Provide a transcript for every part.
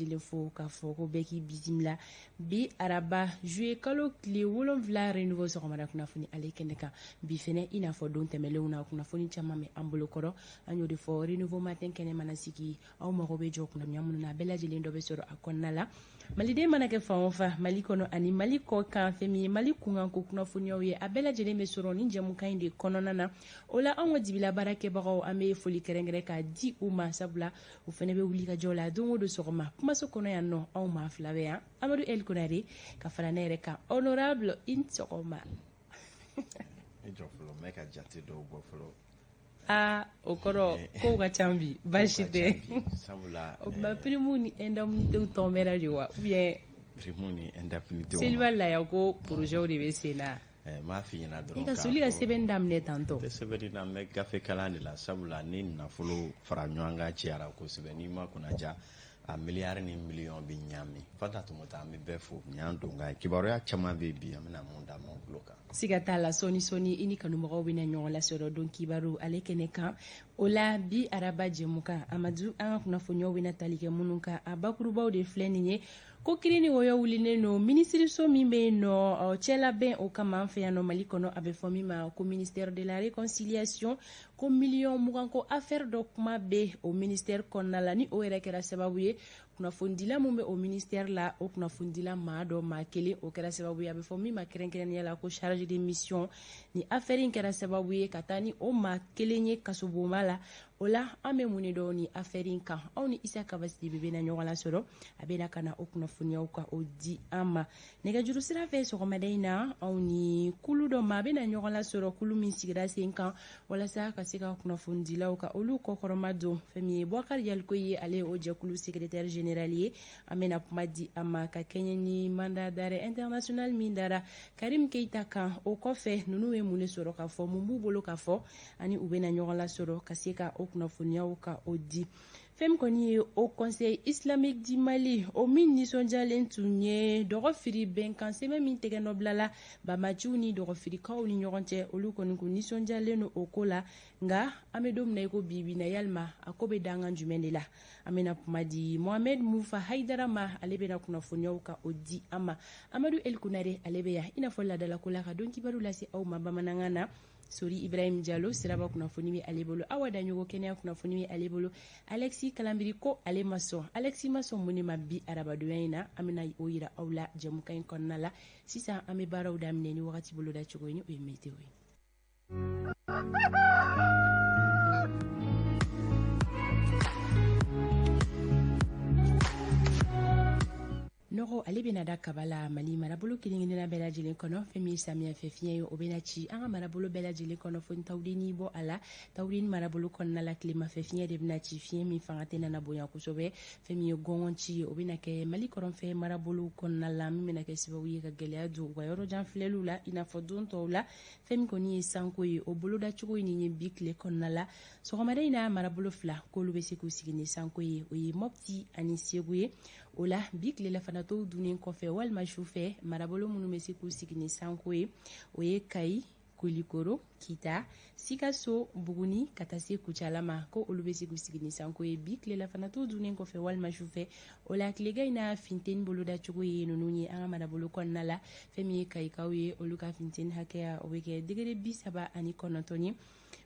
lajɛlen fo k'a fɔ ko bɛɛ k'i bisimila bi araba juillet kalo tile 7 renouveau sɔgɔmada kunnafoni ale kɛnɛ kan bi fɛnɛ i n'a fɔ don tɛmɛlenw na kunnafoni caman bɛ an bolo kɔrɔ an y'o de fɔ renouveau matin kɛnɛ mana sigi aw mago bɛ jɔ kunnafoniya minnu na a bɛɛ lajɛlen dɔ bɛ sɔrɔ a kɔnɔna la maliden mana kɛ fan o fan mali kɔnɔ ani mali kɔ kan fɛn min ye mali kunkan ko kunnafoniyaw ye a bɛɛ lajɛlen bɛ sɔrɔ ni jɛmukan in de kɔnɔna na o la anw ka dibila baarakɛbagaw an bɛ foli kɛrɛnkɛrɛn k'a di u ma sabula u fɛnɛ bɛ wuli ka jɔ la don o don sɔgɔma kumaso kɔnɔ yan nɔ anw maa fila bɛ yan amadu el konare ka fara ne yɛrɛ kan honorable i ni sɔgɔma i jɔ fɔlɔ n bɛ ka jate dɔw bɔ fɔlɔ o kɔrɔ kow ka ca bi baasi tɛ sabula o tuma primo ni indemnitéw tɔnbɛra de wa ou bien primo ni indemnitéw seliba laya ko projetw de bɛ sen na m'a f'i ɲɛna dɔrɔn i ka soli ka sɛbɛnni daminɛ tantɔ tɛ sɛbɛnni na n bɛ gafe kalan de la sabula ni nafolo fara ɲɔgɔn kan cɛyara kosɛbɛ n'i ma kunnaja a miliyari ni miliyɔn bɛ ɲaami fata tuma taa an bɛ bɛɛ fo nin y'an don ka ye kibaruya caman bɛ bi an bɛna mun da mun tulo kan siga t'a la sɔni i ni kanumɔgɔw bɛna ɲɔgɔn lasɔrɔ don kibaru ale kɛnɛ kan o la bi araba jɛmukan amadu an ka kunnafoniyaw bɛna tali kɛ minnu kan a bakurubaw de filɛ nin ye ko kiri ni wɔyɔ wulilen no minisiriso min bɛ yen nɔ cɛ labɛn o kama an fɛ yan nɔ mali kɔnɔ a bɛ fɔ min ma ko ministère de la réconciliation ko miliyɔn 20 ko affaire dɔ kuma bɛ o ministère kɔnɔna la ni o yɛrɛ kɛra sababu ye kunnafonidila min bɛ o ministère la o kunnafonidila maa dɔ maa kelen o kɛra sababu ye a bɛ fɔ min ma kɛrɛnkɛrɛnnenya la ko charge de mission ni affaire in kɛra sababu ye ka taa ni o maa kelen ye kasobonba la o la an bɛ mun de dɔn ni affaire in kan aw ni isa kabasi bɛ na ɲɔgɔn lasɔrɔ a bɛ na ka na o kunnafoniyaw ka o di an ma nɛgɛjuru sira fɛ sɔgɔmada in na aw ni kulu dɔ ma a bɛ na ɲɔgɔn lasɔrɔ kulu min sigira sen kan walasa ka se ka kunnafonidilaw ka olu kɔkɔrɔma don fɛn min ye bɔkari yaliko ye ale o jɛkulu secrétaire général ye an bɛna kuma di a ma ka kɛɲɛ ni mandat d'arrêt international min dara karim keita kan o kɔfɛ ninnu ye mun de sɔrɔ ka fɔ mun b'u bolo ka fɔ ani u bɛna ɲɔgɔn lasɔrɔ ka se ka o kunnafoniyaw ka o di fɛn min kɔni ye o conseil islamique di mali o min nisɔndiyalen tun ye dɔgɔfiri bɛnkan sɛbɛn min tɛgɛ nɔbilala bamaciw ni dɔgɔfirikaw ni ɲɔgɔn cɛ olu kɔni kun nisɔndiyalen no o ko la nka an bɛ don min na i ko bibi na yalima a ko bɛ dangan jumɛn de la an bɛna kuma di mohamed mufa haidara ma ale bɛna kunnafoniyaw ka o di an ma amadu el kunare ale bɛ yan i n'a fɔ ladalako la ka don kibaru lase aw ma bamanankan na sori ibrahim jalo siraba kunnafoni bɛ ale bolo awa daɲogo kɛnɛya kunnafoni bɛ ale bolo alexi kalanbiri ko ale ma sɔn alexi ma sɔn mun de ma bi arabadonya in na an bɛna o yira aw la jɛmukan in kɔnɔna la sisan an bɛ baaraw daminɛ ni wagati bolo da cogo ye ni o ye météo ye nɔgɔ ale bɛna da kaba la mali marabolo kelen-kelenna bɛɛ lajɛlen kɔnɔ fɛn min ye samiyɛfɛ fiɲɛ ye o bɛna ci an ka marabolo bɛɛ lajɛlen kɔnɔ fo ni tawudeni bɔ a la tawudeni marabolo kɔnɔna la tilemafɛ fiɲɛ de bɛna ci fiɲɛ min fanga tɛ nana bonya kosɛbɛ fɛn min ye gɔngɔn ci ye o bɛna kɛ mali kɔrɔnfɛ marabolo kɔnɔna la min bɛna kɛ sababu ye ka gɛlɛya don u ka yɔrɔjan filɛliw la i n'a fɔ don tɔw la fɛn min kɔni ye sanko ye o bolodacogo in ye bi tile kɔnɔna la sɔgɔmada in na marabolo fila k'olu bɛ se k'u sigi ni sanko ye o ye mɔpti ani segu ye o la bi tilela fana tɔw dunnen kɔfɛ walima su fɛ marabolo minnu bɛ se k'u sigi ni sanko ye o ye kayi kulikoro kita sikaso buguni ka taa se kucala ma ko olu bɛ se k'u sigi ni sanko ye bi tilela fana tɔw dunnen kɔfɛ walima su fɛ o la tilega in na finteni bolodacogo ye ninnu ye an ka marabolo kɔnɔna la fɛn min ye kayikaw ye olu ka finteni hakɛya o bɛ kɛ degere 39 ye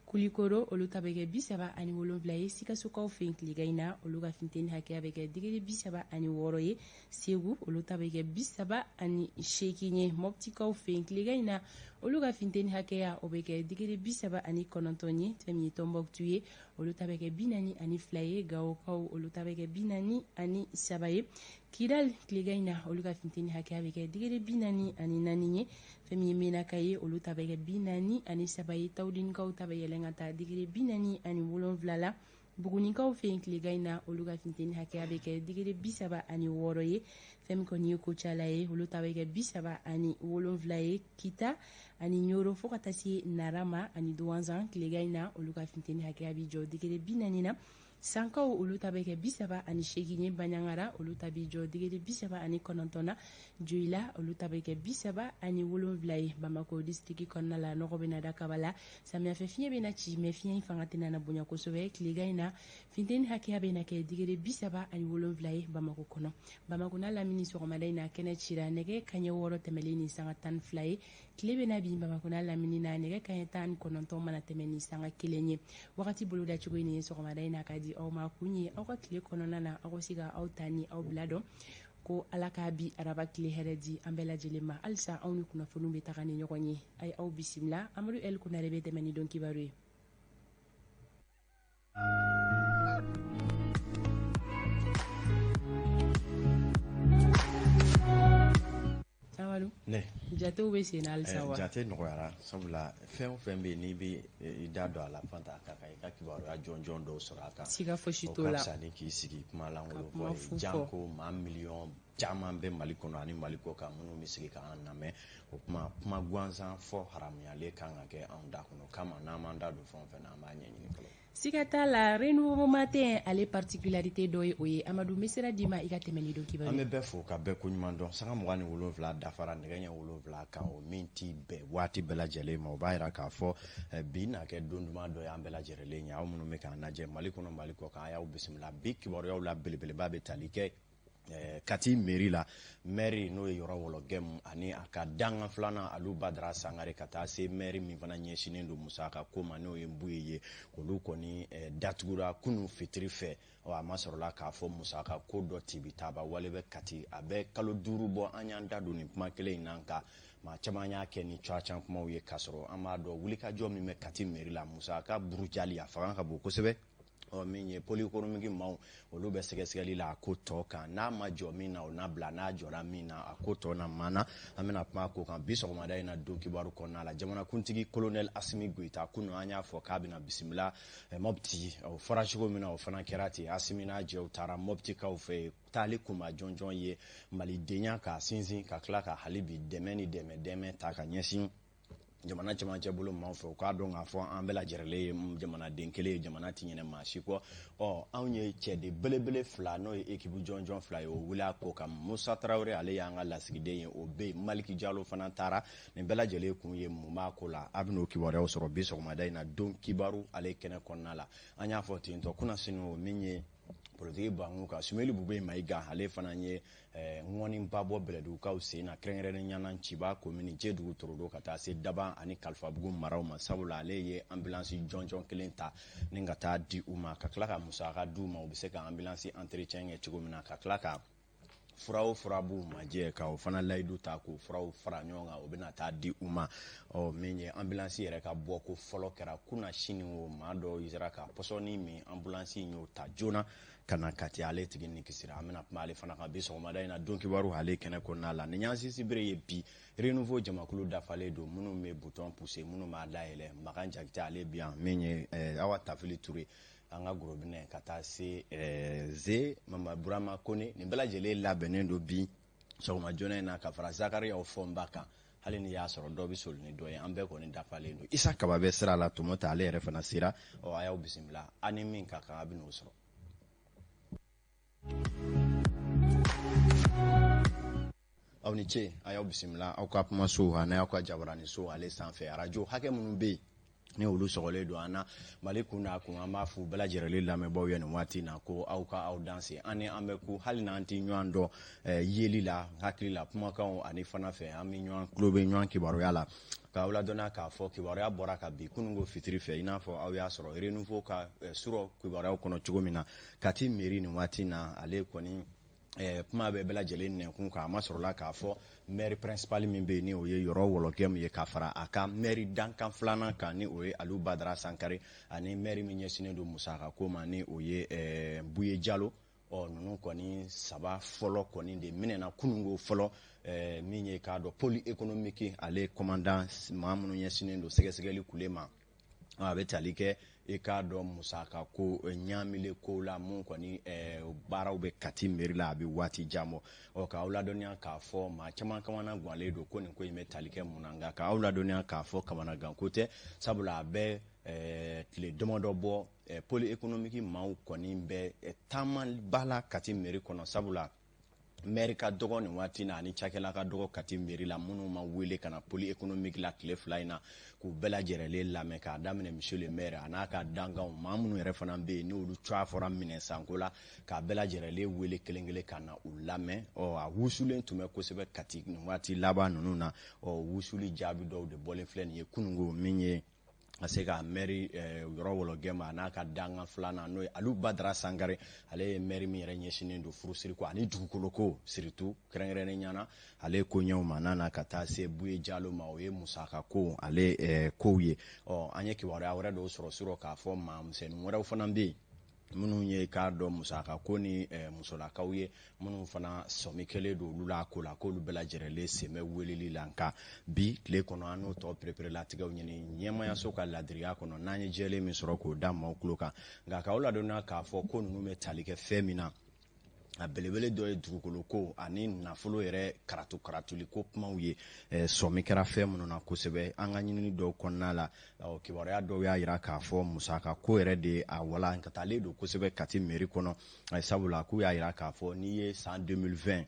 kulikoro olu ta bɛ kɛ 37 ye sikasokaw fɛ yen tilega in na olu ka finteni hakɛya bɛ kɛ degere 36 ye segu olu ta bɛ kɛ 38 ye mɔptikaw fɛ yen tilega in na olu ka finteni hakɛya o bɛ kɛ degere 39 ye fɛn min ye tɔnbɔkutu ye olu ta bɛ kɛ 42 ye gawokaw olu ta bɛ kɛ 43 ye kidal tilega in na olu ka finteni hakɛya bɛ kɛ degere 44 ye fɛn min ye menaka ye olu ta bɛ kɛ 43 ye tawudenikaw ta bɛ yɛlɛn ka taa degere 47 la bugunikaw fɛ yen tilega in na olu ka finteni hakɛya bɛ kɛ degere 36 ye fɛn min kɔni ye ko cala ye olu ta bɛ kɛ 37 ye kita ani ɲoro fɔɔ ka taa se narama ani duwanzan tilega in na olu ka finteni hakɛya bi jɔ degere 40 na. Sankaw olu ta bɛ kɛ 38 ye. Baɲangara olu ta bi jɔ degere 39 na. Joyila olu ta bɛ kɛ 37 ye. Bamako district kɔnɔna la nɔgɔ bɛna da kaba la. Samiyafɛ fiɲɛ bɛna ci mais fiɲɛ in fanga tɛna na bonya kosɛbɛ. Tilega in na finteni hakɛya bɛna kɛ degere 37 ye Bamako kɔnɔ. Bamako n'a lamini sɔgɔmada in na kɛnɛ cira nɛgɛ kaɲɛ 6 tɛmɛlen ni sanga 12 ye. Tile bɛna bin Bamako n'a lamini na nɛgɛ kaɲɛ 19 mana tɛmɛ ni sanga 1 ye. Wagati bolo da cogo in ye sɔgɔmada in na ka di aw ma kun ye aw ka tile kɔnɔna na aw ka se ka aw ta ni aw bila dɔn ko ala k'a bi araba tile hɛrɛ di an bɛɛ lajɛlen ma. Halisa aw ni kunnafoniw bɛ taga ni ɲɔgɔn ye. A ye aw bisimila. Amadu El Kunare bɛ tɛmɛ ni dɔn kibaru ye. Amadu ne jatew bɛ sen na halisa wa? Jate nɔgɔyara sabula fɛn o fɛn bɛ n'i bɛ i da don a la fanta a ka kan i ka kibaruya jɔnjɔn dɔw sɔrɔ a kan. Siga fosi t'o la. O ka fisa ni k'i sigi kuma lankolon fɔ ye. Janko maa miliyɔn caman bɛ Mali kɔnɔ ani Mali kɔ kan minnu bɛ sigi k'an lamɛn o kuma gansan fɔ haramuyalen kan ka kɛ anw da kɔnɔ kama n'an m'an da don fɛn o fɛn na an b'a ɲɛɲini fɔlɔ. Siga t'a la renouveau tɛ ale particularité dɔ ye o ye. Amadu n bɛ sira d'i ma i ka tɛmɛ ni dɔn kibaru. An bɛ bɛɛ fo ka bɛɛ ko ɲuman dɔn sanga 27 dafara nɛgɛ ɲɛ 7 kan o min ti bɛɛ waati bɛɛ lajɛlen ma o b'a jira k'a fɔ bi na kɛ don duman dɔ ye an bɛɛ lajɛlen ye aw minnu bɛ k'an lajɛ Mali kɔnɔ Mali kɔ kan a y'aw bisimila bi kibaruyaw la belebeleba bɛ tali kɛ Kati mairie la maire n'o ye yɔrɔ wɔlɔgɛmu ani a ka danga filanan Alu Badara Sangare ka taa se maire min fana ɲɛsinen don musaka ko ma n'o ye Mbuye ye olu kɔni datugura kunu fitiri fɛ a ma sɔrɔla k'a fɔ musaka ko dɔ tibitaba wale bɛ Kati a bɛ kalo 5 bɔ an y'an da don nin kuma kelen in na ka maa caman y'a kɛ ni cuacan kumaw ye k'a sɔrɔ an b'a dɔn wulikajɔ min bɛ Kati mairie la musaka burujali a fanga ka bon kosɛbɛ. Min ye poli économique maaw olu bɛ sɛgɛsɛgɛli la a ko tɔ kan n'a ma jɔ min na o n'a bila n'a jɔra min na a ko tɔ na maana an bɛna kuma ko kan bi sɔgɔmada in na don kibaru kɔnɔna la jamanakuntigi colonel Asimi Goita kunu an y'a fɔ k'a bɛna bisimila Mopti o fɔra cogo min na o fana kɛra ten Asimi n'a jɛw taara Moptikaw fɛ taali kunba jɔnjɔn ye malidenya ka sinsin ka tila ka hali bi dɛmɛ ni dɛmɛ ta ka ɲɛsin jamana cɛmancɛ bolo maaw fɛ u k'a dɔn k'a fɔ an bɛɛ lajɛlen ye jamanaden kelen ye jamana ti ɲɛnɛ maa si kɔ anw ye cɛden belebele fila n'o ye équipe jɔnjɔn fila ye o wuli a ko kan Musa Tarawele ale y'an ka lasigiden ye o bɛ yen Maliki Jalo fana taara nin bɛɛ lajɛlen kun ye mun b'a ko la a bɛn'o kibaruyaw sɔrɔ bi sɔgɔmada in na don kibaru ale kɛnɛ kɔnɔna la an y'a fɔ ten tɔ kunnasini o min ye politiki bangu kan Sumeli Bube Mayiga ale fana ye ŋɔni ba bɔ Bɛlɛdugukaw sen na kɛrɛnkɛrɛnnen ɲana Ciba commune Jedugu Torodo ka taa se Daba ani Kalifabugu maraw ma sabula ale ye ambulance jɔnjɔn kelen ta ni ka taa di u ma ka tila ka musaka di u ma u bɛ se ka ambulance entretien kɛ cogo min na ka tila ka furaw b'u majɛ ka o fana layidu ta k'o furaw fara ɲɔgɔn kan o bɛna taa di u ma min ye ambulance yɛrɛ ka bɔ ko fɔlɔ kɛra kunna sini o maa dɔw sera ka pɔsɔni min ambulance y'o ta joona ka na Kati ale tigi ni kisira an bɛna kuma ale fana kan bi sɔgɔmada in na don kibaru ale kɛnɛ kɔnɔna la ni y'an sisibere ye bi renouveau jamakulu dafalen don minnu bɛ bouton pousser minnu b'a dayɛlɛ Makan Jakite ale bi yan min ye Awa Tafili Ture an ka gorobinɛ ka taa se Ze Mama Burama Kone nin bɛɛ lajɛlen labɛnnen don bi sɔgɔma joona in na ka fara Zakariyaw Fɔnba kan hali ni y'a sɔrɔ dɔ bɛ soli ni dɔ ye an bɛɛ kɔni dafalen don Isa Kaba bɛ sira la Tomota ale yɛrɛ fana sera a y'aw bisimila ani min ka kan a bɛ n'o sɔrɔ. Aw ni ce a y'aw bisimila aw ka kuma so ani aw ka jabarani so ale sanfɛ arajo hakɛ minnu bɛ yen ni olu sɔgɔlen don an na Mali kun n'a kun an b'a fɔ bɛɛ lajɛlen lamɛnbaaw ye nin waati na ko aw ka aw danse an bɛ ku hali n'an tɛ ɲɔgɔn dɔn yeli la hakili la kumakanw ani fana fɛ an bɛ ɲɔgɔn tulo bɛ ɲɔgɔn kibaruya la k'aw ladɔnniya k'a fɔ kibaruya bɔra ka bi kununko fitiri fɛ i n'a fɔ aw y'a sɔrɔ renouveau ka surɔ kibaruyaw kɔnɔ cogo min na Kati mairie nin waati na ale kɔni kuma bɛɛ lajɛlen nɛnkun kan a ma sɔrɔla k'a fɔ maire principal min bɛ yen ni o ye yɔrɔ wɔlɔgɛmu ye ka fara a ka maire dankan filanan kan ni o ye Alu Badara Sankare ani maire min ɲɛsinnen don musaka ko ma ni o ye Mbuye Jalo ninnu kɔni saba fɔlɔ kɔni de minɛna kununko fɔlɔ min ye k'a dɔn poli économique ale commandant maa minnu ɲɛsinnen don sɛgɛsɛgɛli kule ma a bɛ tali kɛ i k'a dɔn musaka ko ɲaamile ko la mun kɔni baaraw bɛ kati meri la a bɛ waati jan bɔ k'aw ladɔnniya k'a fɔ maa caman kamana guwanlen don ko nin ko in bɛ tali kɛ mun na nka k'aw ladɔnniya k'a fɔ kamanagan ko tɛ sabula a bɛ tile damadɔ bɔ pôle économique maaw kɔni bɛ taamaba la kati meri kɔnɔ sabula maire ka dɔgɔ nin waati na ani cakɛla ka dɔgɔ kati meri la minnu ma wele ka na pôle économique la tile fila in na k'u bɛɛ lajɛrɛlen lamɛn k'a daminɛ monsieur le maire a n'a ka dankanw maa minnu yɛrɛ fana bɛ yen n'olu cogoya fɔra minɛnsanko la k'a bɛɛ lajɛrɛlen wele kelen kelen ka na u lamɛn a wusulen tun bɛ kosɛbɛ kati nin waati laban ninnu na wusuli jaabi dɔw de bɔlen filɛ nin ye kununko min ye a se ka maire yɔrɔ wɔlɔgɛma a n'a ka dangan filanan n'o ye Alu Badara Sangare ale ye maire min yɛrɛ ɲɛsinnen don furusiri ko ani dugukolo ko surtout kɛrɛnkɛrɛnnen ɲana ale ko ɲɛw ma n'a ka taa se Buye Jalo ma o ye musaka ko ale kow ye an ye kibaruya wɛrɛ dɔw sɔrɔ sur k'a fɔ maa misɛnnin wɛrɛw fana bɛ yen minnu ye k'a dɔn musaka ko ni musolakaw ye minnu fana sɔmi kelen don olu la ko la k'olu bɛɛ lajɛrɛlen sen bɛ weleli la nka bi tile kɔnɔ an n'o tɔ pereperelatigɛw ɲini ɲɛmayaso ka ladiriya kɔnɔ n'an ye jɛlen min sɔrɔ k'o da maaw tulo kan nka k'aw ladɔnniya k'a fɔ ko ninnu bɛ tali kɛ fɛn min na a belebele dɔ ye dugukolo ko ani nafolo yɛrɛ karatuli ko kumaw ye sɔmi kɛra fɛn minnu na kosɛbɛ an ka ɲinini dɔw kɔnɔna la kibaruya dɔw y'a jira k'a fɔ musaka ko yɛrɛ de a walankatalen don kosɛbɛ kati meri kɔnɔ sabula k'u y'a jira k'a fɔ n'i ye san 2020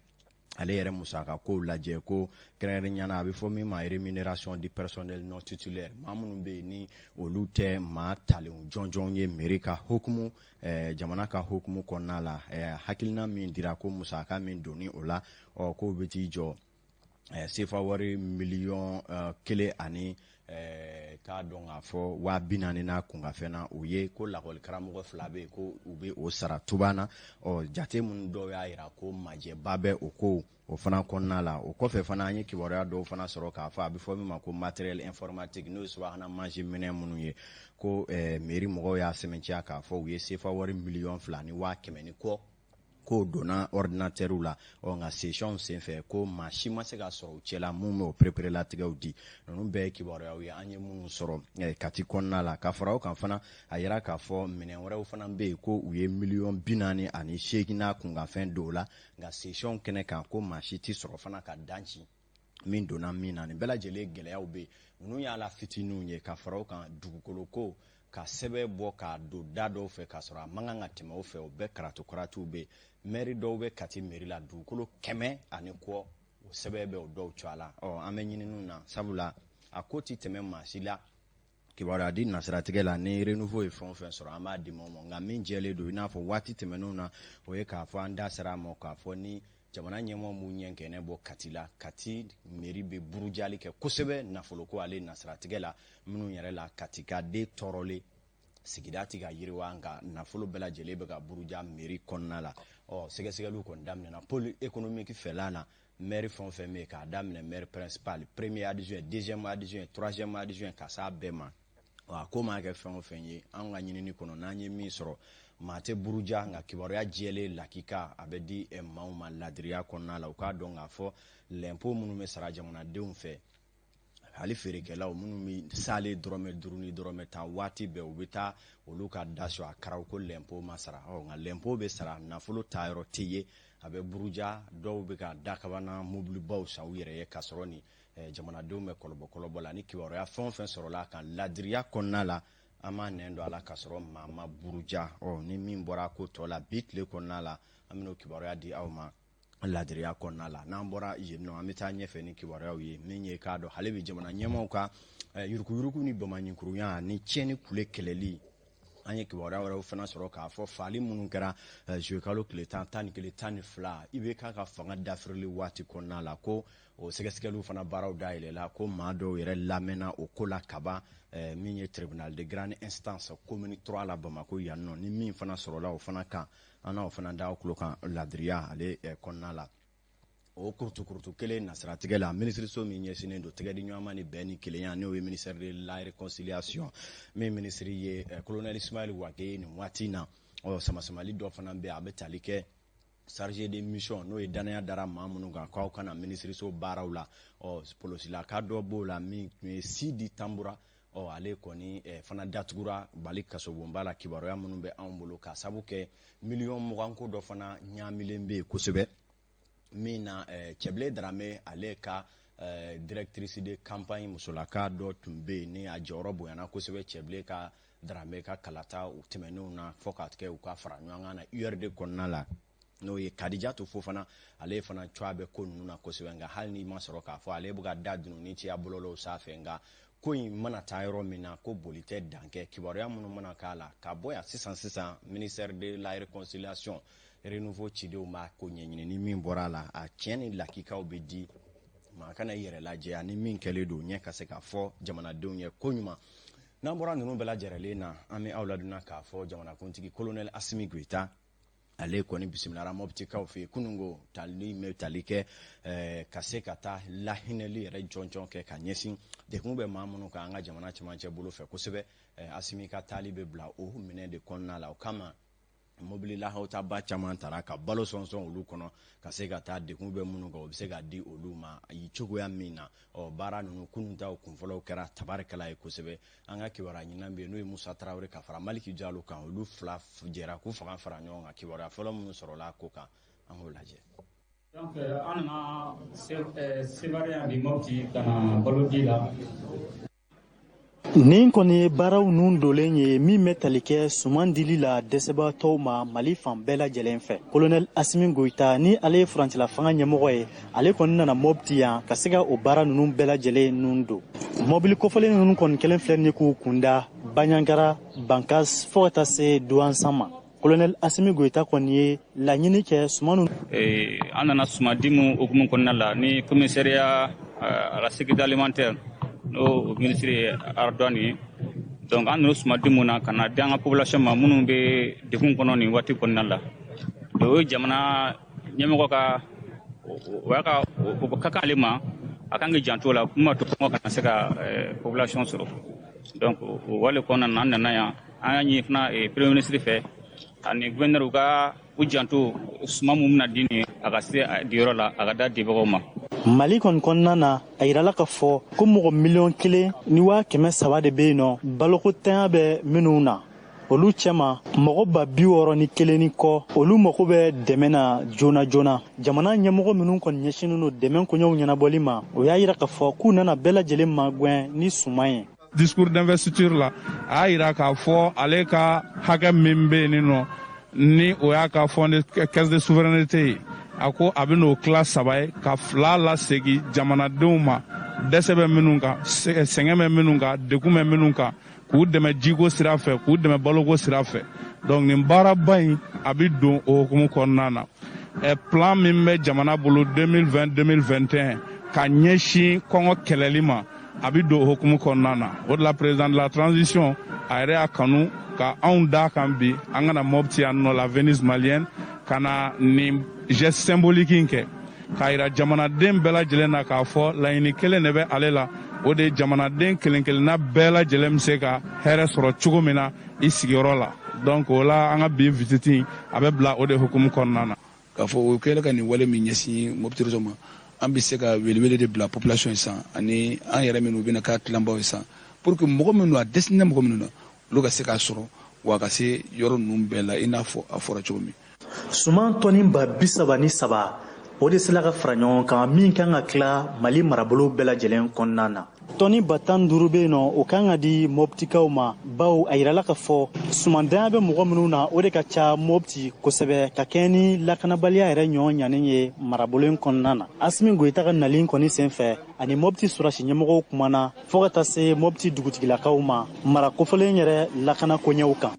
ale yɛrɛ musaka ko lajɛ ko kɛrɛnkɛrɛnnenya a bɛ fɔ min ma rémunération du personnel non titulaire maa minnu bɛ yen ni olu tɛ maa talen jɔnjɔn ye mairie ka hukumu jamana ka hukumu kɔnɔna la hakilina min dira ko musaka min donni o la k'o bɛ t'i jɔ sefa wari miliyɔn 1 ani k'a dɔn k'a fɔ 40,000 n'a kungafɛn na o ye ko lakɔli karamɔgɔ 2 bɛ yen ko u bɛ o sara tuban na jate minnu dɔw y'a jira ko majɛba bɛ o ko o fana kɔnɔna la o kɔfɛ fana an ye kibaruya dɔw fana sɔrɔ k'a fɔ a bɛ fɔ min ma ko matériel informatique n'o ye subahana mansi minɛ minnu ye ko mairie mɔgɔw y'a sɛbɛntiya k'a fɔ u ye sefa wari miliyɔn 2 ni 100,000 ni kɔ k'o donna ordinateur la nka session senfɛ ko maa si ma se ka sɔrɔ u cɛla mun bɛ o pereperelatigɛw di ninnu bɛɛ ye kibaruyaw ye an ye minnu sɔrɔ kati kɔnɔna la ka fara o kan fana a yira k'a fɔ minɛn wɛrɛw fana bɛ yen ko u ye miliyɔn 48 n'a kunkanfɛn dɔw la nka session kɛnɛ kan ko maa si tɛ sɔrɔ fana ka dan ci min donna min na nin bɛɛ lajɛlen gɛlɛyaw bɛ yen ninnu y'a la fitininw ye ka fara o kan dugukolo ko ka sɛbɛn bɔ k'a don da dɔw fɛ k'a sɔrɔ a man kan ka tɛmɛ o fɛ o bɛɛ karatuw bɛ yen maire dɔw bɛ kati mairie la dugukolo 100 ani kɔ o sɛbɛn bɛ o dɔw cɔ a la an bɛ ɲininiw na sabula a ko ti tɛmɛ maa si la kibaruya di nasiratigɛ la ni renouveau ye fɛn o fɛn sɔrɔ an b'a di maaw ma nka min jɛlen don i n'a fɔ waati tɛmɛnenw na o ye k'a fɔ an da sera a ma k'a fɔ ni jamana ɲɛmɔgɔ m'u ɲɛ kɛnɛ bɔ kati la kati mairie bɛ burujali kɛ kosɛbɛ nafolo ko ale nasiratigɛ la minnu yɛrɛ la kati ka den tɔɔrɔlen sigida ti ka yiriwa nka nafolo bɛɛ lajɛlen bɛ ka buruja mairie kɔnɔna la sɛgɛsɛgɛliw kɔni daminɛna pôle économique fɛla na maire fɛn o fɛn bɛ yen k'a daminɛ maire principal premier adjoint deuxième adjoint troisième adjoint ka s'a bɛɛ ma a ko maa kɛ fɛn o fɛn ye an ka ɲinini kɔnɔ n'an ye min sɔrɔ maa tɛ buruja nka kibaruya jɛlen lakika a bɛ di maaw ma ladiriya kɔnɔna la u k'a dɔn k'a fɔ l'impôt minnu bɛ sara jamanadenw fɛ hali feerekɛlaw minnu bɛ sale dɔrɔmɛ 5 ni dɔrɔmɛ 10 waati bɛɛ u bɛ taa olu ka daso a karaw ko l'impôt ma sara nka l'impôt bɛ sara nafolo ta yɔrɔ tɛ ye a bɛ buruja dɔw bɛ ka dakabana mobilibaw san u yɛrɛ ye ka sɔrɔ ni jamanadenw bɛ kɔlɔbɔ la ni kibaruya fɛn o fɛn sɔrɔla kan ladiriya kɔnɔna la an m'a nɛn don a la ka sɔrɔ maa ma buruja ni min bɔra ko tɔ la bi tile kɔnɔna la an bɛna o kibaruya di aw ma ladiriya kɔnɔna la n'an bɔra yen nɔ an bɛ taa ɲɛfɛ ni kibaruyaw ye min ye k'a dɔn hali bi jamana ɲɛmaaw ka yuruguyurugu ni bamaɲikuruya ni tiɲɛni kule kɛlɛli an ye kibaruya wɛrɛw fana sɔrɔ k'a fɔ faali minnu kɛra juillet kalo tile 11, 12 i bɛ k'a ka fanga dafirili waati kɔnɔna la ko o sɛgɛsɛgɛliw fana baaraw dayɛlɛla ko maa dɔw yɛrɛ lamɛnna o ko la kaban min ye tribunal de grande instance commune 3 la Bamako yan nɔ ni min fana sɔrɔla o fana kan an n'o fana da tulo kan ladiriya ale kɔnɔna la o kurutu kelen nasiratigɛ la minisiriso min ɲɛsinnen don tɛgɛdi ɲɔgɔnma ni bɛn ni kelenya n'o ye ministère de la réconciliation min minisiri ye colonel Ismaël Wage nin waati na samasamali dɔ fana bɛ a bɛ tali kɛ chargé de mission n'o ye danaya dara maa minnu kan k'aw kana minisiriso baaraw la polosilaka dɔ b'o la min tun ye Sidi Tambura ale kɔni fana datugura Bali kasobonba la kibaruya minnu bɛ anw bolo ka sabu kɛ miliyɔn 20 ko dɔ fana ɲaamilen bɛ kosɛbɛ min na Cɛbile Darame ale ka directrice de campagne musolaka dɔ tun bɛ yen ni a jɔyɔrɔ bonyana kosɛbɛ Cɛbile ka Darame ka kalata u tɛmɛnenw na fɔ ka kɛ u ka fara ɲɔgɔn kan na URD kɔnɔna la n'o ye Kadijatu Fofana ale fana coix bɛ ko ninnu na kosɛbɛ nka hali ni ma sɔrɔ k'a fɔ ale bɛ ka da dununi ci a bololaw sanfɛ nka ko in mana taa yɔrɔ min na ko boli tɛ dan kɛ kibaruya minnu mana k'a la ka bɔ yan sisan ministère de la réconciliation renouveau cidenw b'a ko ɲɛɲini ni min bɔra a la a tiɲɛ ni lakikaw bɛ di maa kana i yɛrɛ lajɛ ani min kɛlen don ɲɛ ka se k'a fɔ jamanadenw ye ko ɲuman n'an bɔra ninnu bɛɛ lajɛrɛlen na an bɛ aw ladonna k'a fɔ jamanakuntigi colonel Asimi Goita ale kɔni bisimilara mɔbitikaw fɛ yen kunungo tali bɛ tali kɛ ka se ka taa lahinɛli yɛrɛ jɔnjɔn kɛ ka ɲɛsin dekun bɛ maa minnu kan an ka jamana cɛmancɛ bolo fɛ kosɛbɛ Asimi ka taali bɛ bila o minɛ de kɔnɔna la o kama mobili lahautaba caman tara ka balo sɔnsɔn olu kɔnɔ ka se ka taa dekun bɛ minnu kan o bɛ se ka di olu ma yi cogoya min na baara ninnu kunun taw kunfɔlɔw kɛra tabarikala ye kosɛbɛ an ka kibaruya ɲinan bɛ yen n'o ye Musa Tarawele ka fara Maliki Jalo kan olu fila jɛra k'u fanga fara ɲɔgɔn kan kibaruya fɔlɔ minnu sɔrɔla ko kan an k'o lajɛ. Donc an nana Sevare bi Mopti ka na balodi la. Nin kɔni ye baaraw nun dolen ye min bɛ tali kɛ suman dili la dɛsɛbaatɔw ma Mali fan bɛɛ lajɛlen fɛ. Colonel Asimi Goita ni ale ye furancɛla fanga ɲɛmɔgɔ ye ale kɔni nana Mopti yan ka se ka o baara ninnu bɛɛ lajɛlen nun don. Mobili kofɔlen ninnu kɔni kelen filɛ ni k'u kunda Baɲankara Bankas fo ka taa se Douansan ma. Colonel Asimi Goita kɔni ye laɲini kɛ suman ninnu. An nana suman di mun hukumu kɔnɔna la ni commissariat à la sécurité alimentaire n'o ministre Ardouane ye donc an nana suman di mun na ka na di an ka population ma minnu bɛ degun kɔnɔ nin waati kɔnɔna la o ye jamana ɲɛmɔgɔ ka o ka kan ale ma a kan k'i janto la kuma to kuma kana se ka population sɔrɔ donc o wale kɔnɔna na an nana yan an y'a ɲini fana premier ministre fɛ ani gouverneur u ka u janto suman mun bɛna di nin a ka se di yɔrɔ la a ka da dibagaw ma. Mali kɔni kɔnɔna na a yirala ka fɔ ko mɔgɔ 1,300,000 ni 300,000 de bɛ yen nɔ balokotanya bɛ minnu na olu cɛma mɔgɔ 61 ni kɔ olu mago bɛ dɛmɛ na joona joona jamana ɲɛmɔgɔ minnu kɔni ɲɛsinnen don dɛmɛ koɲɛw ɲɛnabɔli ma o y'a yira ka fɔ k'u nana bɛɛ lajɛlen magwɛn ni suman ye. Discours d'investiture la a yira k'a fɔ ale ka hakɛ min bɛ yen nɔ ni o y'a ka fond caisse de souveraineté ye a ko a bɛ n'o tila 3 ye ka 2 lasegin jamanadenw ma dɛsɛ bɛ minnu kan sɛgɛn bɛ minnu kan degun bɛ minnu kan k'u dɛmɛ jiko sira fɛ k'u dɛmɛ baloko sira fɛ donc nin baaraba in a bɛ don o hukumu kɔnɔna na plan min bɛ jamana bolo 2020-2021 ka ɲɛsin kɔngɔ kɛlɛli ma a bɛ don o hukumu kɔnɔna na o de la président de la transition a yɛrɛ y'a kanu ka anw da kan bi an kana Mopti yan nɔ la Venise malienne ka na nin geste symbolique in kɛ k'a yira jamanaden bɛɛ lajɛlen na k'a fɔ laɲini kelen de bɛ ale la o de ye jamanaden kelen kelenna bɛɛ lajɛlen bɛ se ka hɛrɛ sɔrɔ cogo min na i sigiyɔrɔ la donc o la an ka bi visite a bɛ bila o de hukumu kɔnɔna na. K'a fɔ o kɛlen ka nin wale min ɲɛsin Mopti réseau ma an bɛ se ka welewele de bila population ye san ani an yɛrɛ minnu bɛna k'a tilanbaw ye san pour que mɔgɔ minnu a dɛsɛnɛ mɔgɔ minnu na olu ka se k'a sɔrɔ wa ka se yɔrɔ ninnu bɛɛ la i n'a fɔ a fɔra cogo min. Suman tɔni 73 o de sela ka fara ɲɔgɔn kan min kan ka tila Mali marabolo bɛɛ lajɛlen kɔnɔna na. Tɔni 15 bɛ yen nɔ o kan ka di Moptikaw ma bawo a yirala ka fɔ sumandanya bɛ mɔgɔ minnu na o de ka ca Mopti kosɛbɛ ka kɛ ni lakanabaliya yɛrɛ ɲɔgɔn ɲanen ye marabolo in kɔnɔna na. Asimi Goita ka nali kɔni senfɛ ani Mopti surasi ɲɛmɔgɔw kumana fo ka taa se Mopti dugutigilakaw ma mara kofɔlen yɛrɛ lakana koɲɛw kan.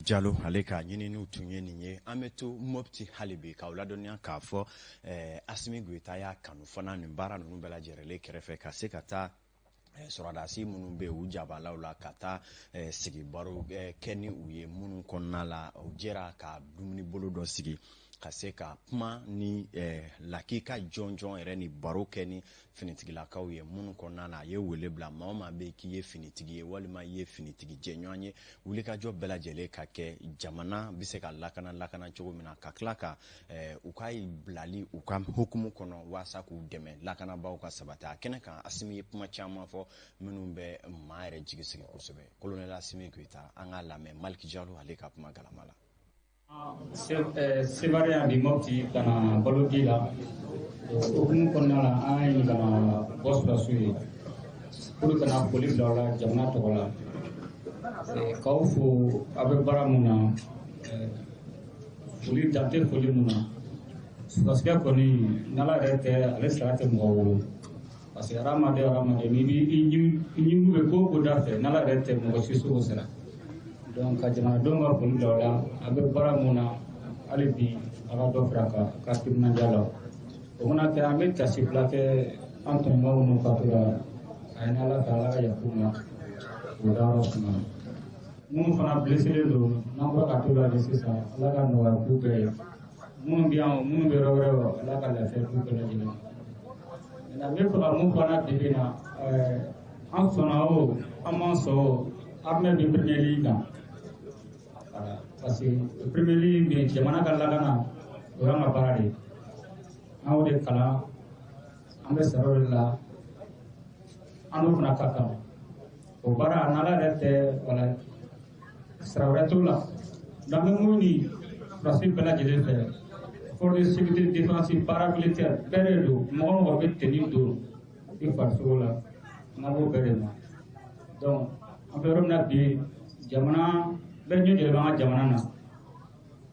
Jalo ale ka ɲininiw tun ye nin ye an bɛ to Mopti hali bi k'aw ladɔnniya k'a fɔ Asimi Goita y'a kanu fana nin baara ninnu bɛɛ lajɛlen kɛrɛfɛ ka se ka taa sɔrɔdasi minnu bɛ u jabalaw la ka taa sigi baro kɛ ni u ye minnu kɔnɔna la u jɛra ka dumuni bolo dɔ sigi ka se ka kuma ni lakika jɔnjɔn yɛrɛ ni baro kɛ ni finitigilakaw ye minnu kɔnɔna na a ye wele bila maa o maa bɛ k'i ye finitigi ye walima i ye finitigi jɛɲɔgɔn ye wulikajɔ bɛɛ lajɛlen ka kɛ jamana bɛ se ka lakana cogo min na ka tila ka u ka bilali u ka hukumu kɔnɔ waasa k'u dɛmɛ lakanabaaw ka sabati a kɛnɛ kan Asimi ye kuma caman fɔ minnu bɛ maa yɛrɛ jigi sigi kosɛbɛ. Colonel Asimi Goita an k'a lamɛn Maliki Jalo ale ka kuma galama la. Sebaria di Mopti kana balodi la hukumu kɔnɔna la an ye kana bɔsulasu ye pour kana foli bila la jamana tɔgɔ la k'aw fo a bɛ baara mun na foli dante foli mun na sukasiya kɔni n'ala yɛrɛ tɛ ale sara tɛ mɔgɔ wolo parce que hadamaden n'i ɲigu bɛ ko da fɛ n'ala yɛrɛ tɛ mɔgɔ si sogo sera donc ka jamanadenw ka foli bila la a bɛ baara mun na hali bi a ka dɔ fara ka timinadiya la o mana kɛ an bɛ kasi fila kɛ an tɔɲɔgɔnw minnu fatura a ye ala ka yafu ma o dayɔrɔ suma minnu fana blesselen don n'an bɔra ka to la sisan ala ka nɔgɔya k'u bɛɛ ye minnu bɛ yan minnu bɛ yɔrɔ wɛrɛ ala ka lafiya k'u bɛɛ lajɛlen n bɛ fɛ ka mun fana bibi na an sɔnna o an m'an sɔn o armée bɛ premier ligue kan parce que premier ligue bɛ jamana ka lakana o y'an ka baara de ye an y'o de kalan an bɛ sara o de la an n'o fana ka kan o baara n'ala yɛrɛ tɛ wala sara wɛrɛ t'o la donc an bɛ mun ɲini sɔrɔdasi bɛɛ lajɛlen fɛ force de sécurité défensive paramilitaire bɛɛ de don mɔgɔ o mɔgɔ bɛ tenue don i farisogo la n'an b'o bɛɛ de ma donc an bɛ yɔrɔ min na bi jamana bɛɛ ɲɛ jɔlen bɛ an ka jamana na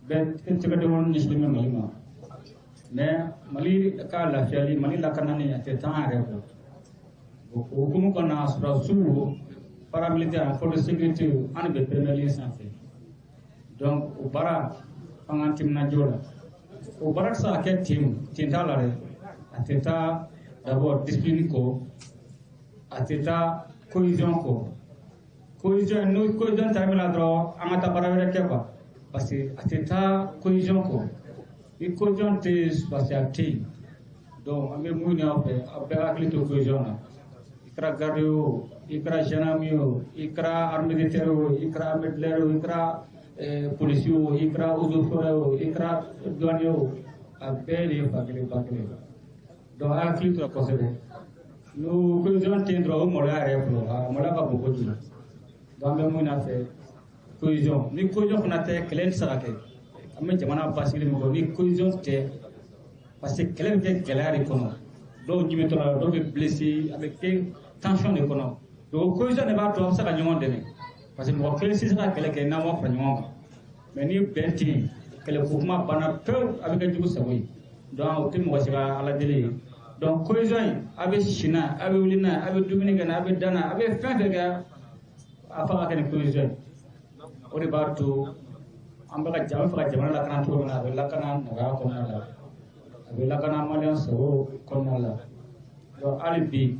bɛɛ tɛgɛdenw ɲɛsinnen bɛ Mali ma mais Mali ka lafiyali Mali lakanani a tɛ taa an yɛrɛ kɔ o hukumu kɔnɔna na sɔrɔdasiw paramilitaire force de sécurité an de bɛ premier ligne sanfɛ donc o baara an k'an timinadiya o la o baara tɛ se ka kɛ ten t'a la dɛ a tɛ taa d'abord discipline kɔ a tɛ taa cohésion kɔ cohésion n'o cohésion taara min na dɔrɔn an ka taa baara wɛrɛ kɛ quoi parce que a tɛ taa cohésion kɔ ni cohésion tɛ yen parce que a tɛ yen donc an bɛ mun ɲini aw fɛ aw bɛɛ hakili to cohésion na i kɛra garde ye o i kɛra gendarme ye o i kɛra armée de terre o i kɛra armée de l'air o i kɛra polisi o i kɛra eaux et forêts o i kɛra douanier o a bɛɛ de ye fa kelen ba kelen donc a hakili to la kosɛbɛ n'o cohésion tɛ yen dɔrɔn o ye maloya yɛrɛ fɔlɔ a maloya ka bon kojugu donc an bɛ mun na fɛ cohésion ni cohésion fana tɛ kɛlɛ tɛ se ka kɛ an bɛ jamana basigi min kɔ ni cohésion tɛ parce que kɛlɛ bɛ kɛ gɛlɛya de kɔnɔ dɔw ɲimitɔ la dɔw bɛ blessé a bɛ kɛ tension de kɔnɔ donc cohésion de b'a to a bɛ se ka ɲɔgɔn dɛmɛ parce que mɔgɔ kelen tɛ se ka kɛlɛ kɛ n'an ma fara ɲɔgɔn kan mais ni bɛn tɛ yen kɛlɛko kuma banna pewu a bɛ kɛ jugu sago ye donc o tɛ mɔgɔ si ka ala deli ye donc cohésion in a bɛ si n'a ye a bɛ wuli n'a ye a bɛ dumuni kɛ n'a ye a bɛ dan n'a ye a bɛ fɛn fɛn kɛ a fɔ ka kɛ ni cohésion ye o de b'a to an bɛ fɛ ka jamana lakana cogo min na a bɛ lakana nɔgɔya kɔnɔna la a bɛ lakana maliyɛn sago kɔnɔna la donc hali bi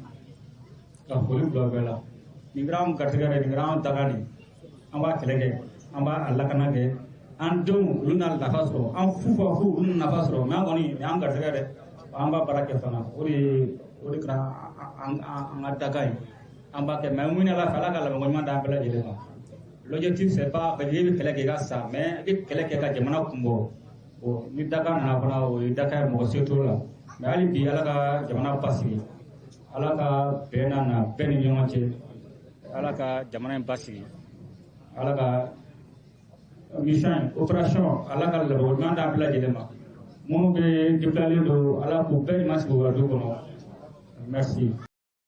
ka foli bila bɛɛ la nin kɛra anw garijɛgɛ de nin kɛra anw daga de an b'a kɛlɛ kɛ an b'a lakana kɛ an denw olu na nafa sɔrɔ an fufafu olu na nafa sɔrɔ mais an kɔni nin y'an garijɛgɛ dɛ an b'a baara kɛ fana o de kɛra an ka daga ye an b'a kɛ mais mun na ala fɛ ala ka labanko ɲuman d'an bɛɛ lajɛlen ma l'objectif c'est pas que i bɛ kɛlɛ kɛ i ka sa mais i bɛ kɛlɛ kɛ ka jamana kunbɔ ni daga nana fana o ye daga ye mɔgɔ se t'o la mais hali bi ala ka jamana basigi ala ka bɛn na bɛɛ ni ɲɔgɔn cɛ ala ka jamana in basigi ala ka mission opération ala ka labanko ɲuman d'an bɛɛ lajɛlen ma minnu bɛ déplacé don ala k'u bɛɛ ɲuman sigi u ka du kɔnɔ merci.